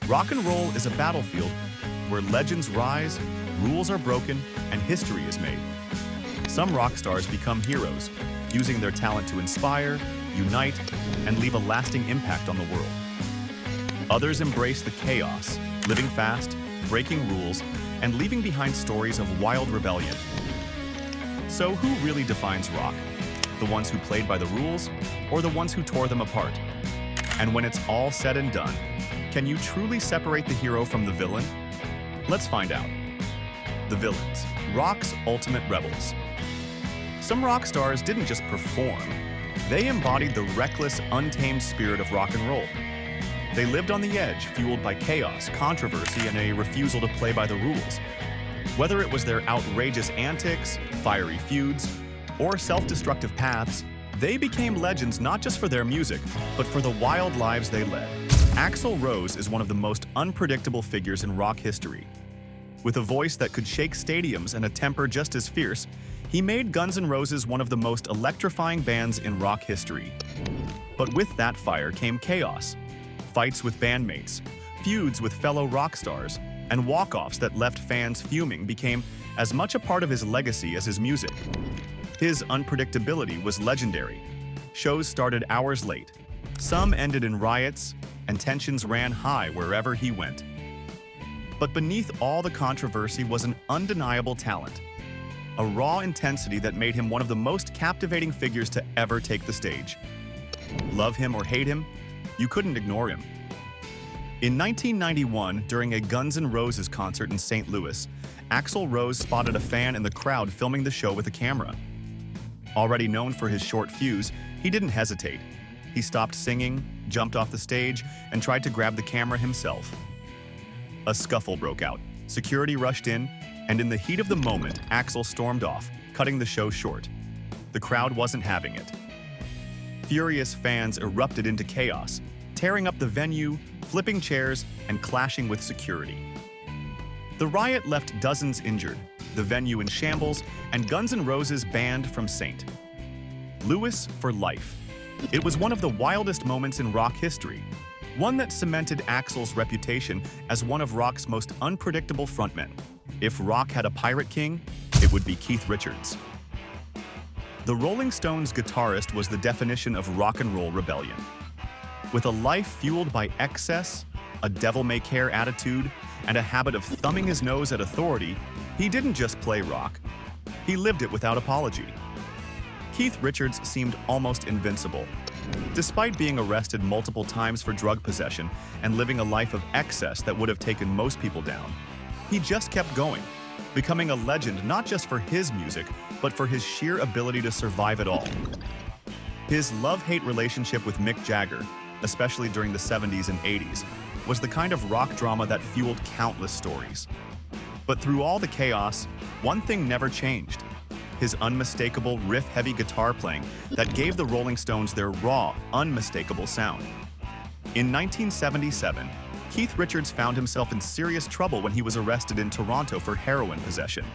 Rock and roll is a battlefield where legends rise, rules are broken, and history is made. Some rock stars become heroes, using their talent to inspire, unite, and leave a lasting impact on the world. Others embrace the chaos, living fast, breaking rules, and leaving behind stories of wild rebellion. So who really defines rock? The ones who played by the rules, or the ones who tore them apart? And when it's all said and done, can you truly separate the hero from the villain? Let's find out. The villains, rock's ultimate rebels. Some rock stars didn't just perform, they embodied the reckless, untamed spirit of rock and roll. They lived on the edge, fueled by chaos, controversy, and a refusal to play by the rules. Whether it was their outrageous antics, fiery feuds, or self-destructive paths, they became legends not just for their music, but for the wild lives they led. Axl Rose is one of the most unpredictable figures in rock history. With a voice that could shake stadiums and a temper just as fierce, he made Guns N' Roses one of the most electrifying bands in rock history. But with that fire came chaos. Fights with bandmates, feuds with fellow rock stars, and walk-offs that left fans fuming became as much a part of his legacy as his music. His unpredictability was legendary. Shows started hours late. Some ended in riots, and tensions ran high wherever he went. But beneath all the controversy was an undeniable talent, a raw intensity that made him one of the most captivating figures to ever take the stage. Love him or hate him, you couldn't ignore him. In 1991, during a Guns N' Roses concert in St. Louis, Axl Rose spotted a fan in the crowd filming the show with a camera. Already known for his short fuse, he didn't hesitate. He stopped singing, jumped off the stage, and tried to grab the camera himself. A scuffle broke out. Security rushed in, and in the heat of the moment, Axl stormed off, cutting the show short. The crowd wasn't having it. Furious fans erupted into chaos, tearing up the venue, flipping chairs, and clashing with security. The riot left dozens injured, the venue in shambles, and Guns N' Roses banned from St. Louis for life. It was one of the wildest moments in rock history, one that cemented Axl's reputation as one of rock's most unpredictable frontmen. If rock had a pirate king, it would be Keith Richards. The Rolling Stones guitarist was the definition of rock and roll rebellion. With a life fueled by excess, a devil-may-care attitude, and a habit of thumbing his nose at authority, he didn't just play rock, he lived it without apology. Keith Richards seemed almost invincible. Despite being arrested multiple times for drug possession and living a life of excess that would have taken most people down, he just kept going, becoming a legend not just for his music, but for his sheer ability to survive it all. His love-hate relationship with Mick Jagger, especially during the 70s and 80s, was the kind of rock drama that fueled countless stories. But through all the chaos, one thing never changed: his unmistakable riff-heavy guitar playing that gave the Rolling Stones their raw, unmistakable sound. In 1977, Keith Richards found himself in serious trouble when he was arrested in Toronto for heroin possession.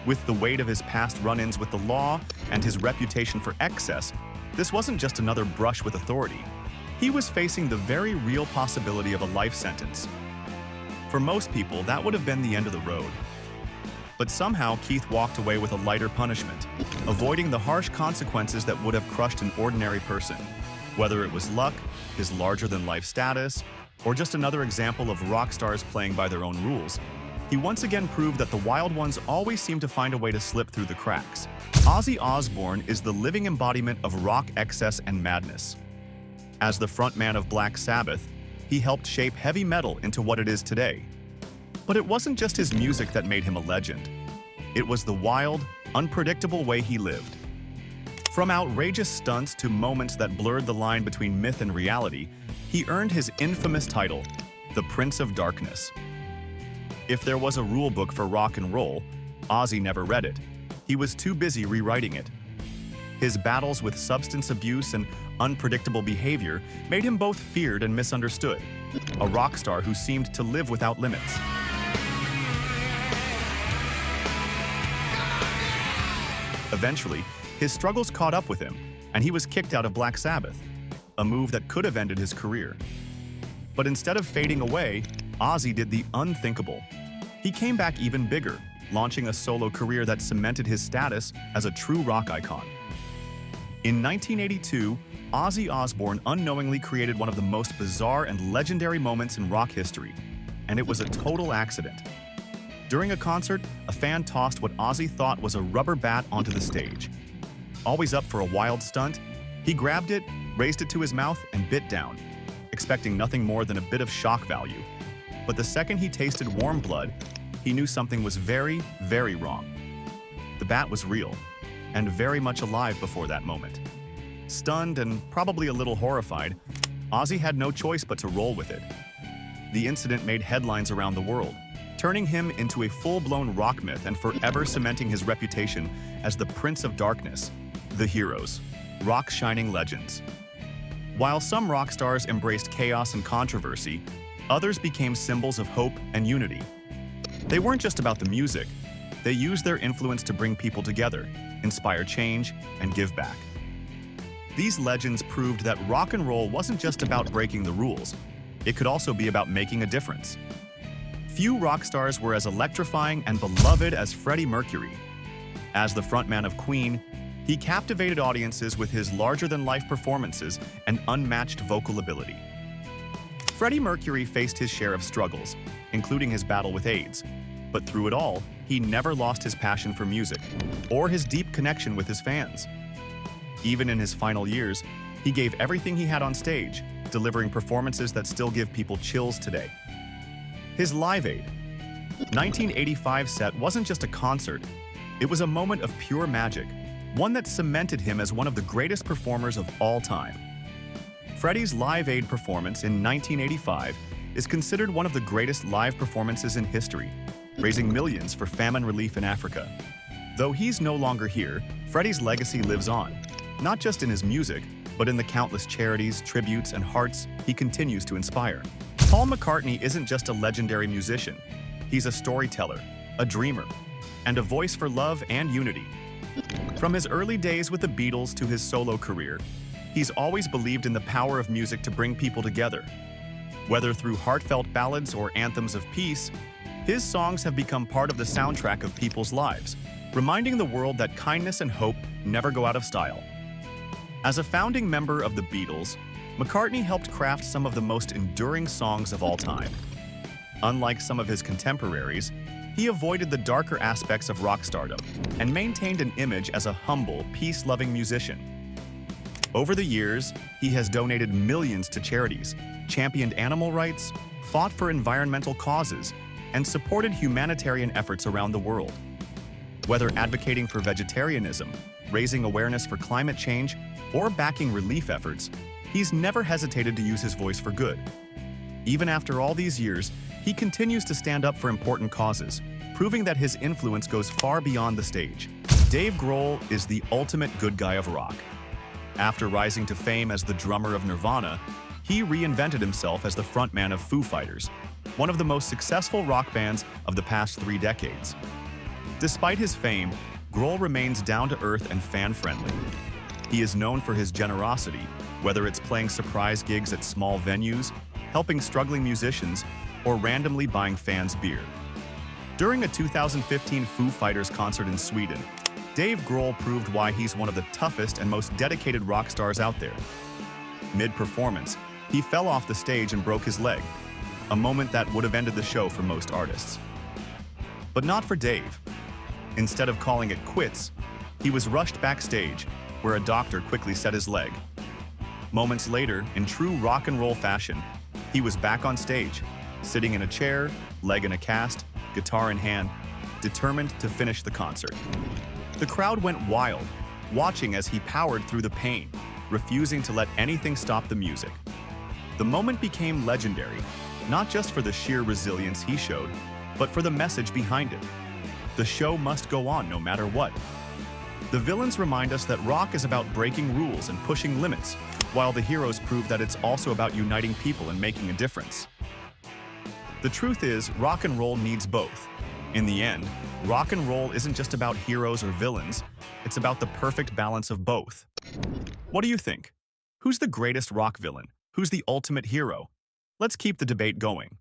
With the weight of his past run-ins with the law and his reputation for excess, this wasn't just another brush with authority. He was facing the very real possibility of a life sentence. For most people, that would have been the end of the road. But somehow, Keith walked away with a lighter punishment, avoiding the harsh consequences that would have crushed an ordinary person. Whether it was luck, his larger-than-life status, or just another example of rock stars playing by their own rules, he once again proved that the wild ones always seem to find a way to slip through the cracks. Ozzy Osbourne is the living embodiment of rock excess and madness. As the frontman of Black Sabbath, he helped shape heavy metal into what it is today. But it wasn't just his music that made him a legend. It was the wild, unpredictable way he lived. From outrageous stunts to moments that blurred the line between myth and reality, he earned his infamous title, the Prince of Darkness. If there was a rule book for rock and roll, Ozzy never read it. He was too busy rewriting it. His battles with substance abuse and unpredictable behavior made him both feared and misunderstood, a rock star who seemed to live without limits. Eventually, his struggles caught up with him, and he was kicked out of Black Sabbath, a move that could have ended his career. But instead of fading away, Ozzy did the unthinkable. He came back even bigger, launching a solo career that cemented his status as a true rock icon. In 1982, Ozzy Osbourne unknowingly created one of the most bizarre and legendary moments in rock history, and it was a total accident. During a concert, a fan tossed what Ozzy thought was a rubber bat onto the stage. Always up for a wild stunt, he grabbed it, raised it to his mouth, and bit down, expecting nothing more than a bit of shock value. But the second he tasted warm blood, he knew something was very, very wrong. The bat was real, and very much alive before that moment. Stunned and probably a little horrified, Ozzy had no choice but to roll with it. The incident made headlines around the world, turning him into a full-blown rock myth and forever cementing his reputation as the Prince of Darkness, the Heroes, rock's shining legends. While some rock stars embraced chaos and controversy, others became symbols of hope and unity. They weren't just about the music, they used their influence to bring people together, inspire change, and give back. These legends proved that rock and roll wasn't just about breaking the rules, it could also be about making a difference. Few rock stars were as electrifying and beloved as Freddie Mercury. As the frontman of Queen, he captivated audiences with his larger-than-life performances and unmatched vocal ability. Freddie Mercury faced his share of struggles, including his battle with AIDS, but through it all, he never lost his passion for music or his deep connection with his fans. Even in his final years, he gave everything he had on stage, delivering performances that still give people chills today. His Live Aid 1985 set wasn't just a concert, it was a moment of pure magic, one that cemented him as one of the greatest performers of all time. Freddie's Live Aid performance in 1985 is considered one of the greatest live performances in history, raising millions for famine relief in Africa. Though he's no longer here, Freddie's legacy lives on, not just in his music, but in the countless charities, tributes, and hearts he continues to inspire. Paul McCartney isn't just a legendary musician. He's a storyteller, a dreamer, and a voice for love and unity. From his early days with the Beatles to his solo career, he's always believed in the power of music to bring people together. Whether through heartfelt ballads or anthems of peace, his songs have become part of the soundtrack of people's lives, reminding the world that kindness and hope never go out of style. As a founding member of the Beatles, McCartney helped craft some of the most enduring songs of all time. Unlike some of his contemporaries, he avoided the darker aspects of rock stardom and maintained an image as a humble, peace-loving musician. Over the years, he has donated millions to charities, championed animal rights, fought for environmental causes, and supported humanitarian efforts around the world. Whether advocating for vegetarianism, raising awareness for climate change, or backing relief efforts, he's never hesitated to use his voice for good. Even after all these years, he continues to stand up for important causes, proving that his influence goes far beyond the stage. Dave Grohl is the ultimate good guy of rock. After rising to fame as the drummer of Nirvana, he reinvented himself as the frontman of Foo Fighters, one of the most successful rock bands of the past 3 decades. Despite his fame, Grohl remains down-to-earth and fan-friendly. He is known for his generosity, whether it's playing surprise gigs at small venues, helping struggling musicians, or randomly buying fans beer. During a 2015 Foo Fighters concert in Sweden, Dave Grohl proved why he's one of the toughest and most dedicated rock stars out there. Mid-performance, he fell off the stage and broke his leg, a moment that would have ended the show for most artists. But not for Dave. Instead of calling it quits, he was rushed backstage, where a doctor quickly set his leg. Moments later, in true rock and roll fashion, he was back on stage, sitting in a chair, leg in a cast, guitar in hand, determined to finish the concert. The crowd went wild, watching as he powered through the pain, refusing to let anything stop the music. The moment became legendary, not just for the sheer resilience he showed, but for the message behind it. The show must go on no matter what. The villains remind us that rock is about breaking rules and pushing limits, while the heroes prove that it's also about uniting people and making a difference. The truth is, rock and roll needs both. In the end, rock and roll isn't just about heroes or villains, it's about the perfect balance of both. What do you think? Who's the greatest rock villain? Who's the ultimate hero? Let's keep the debate going.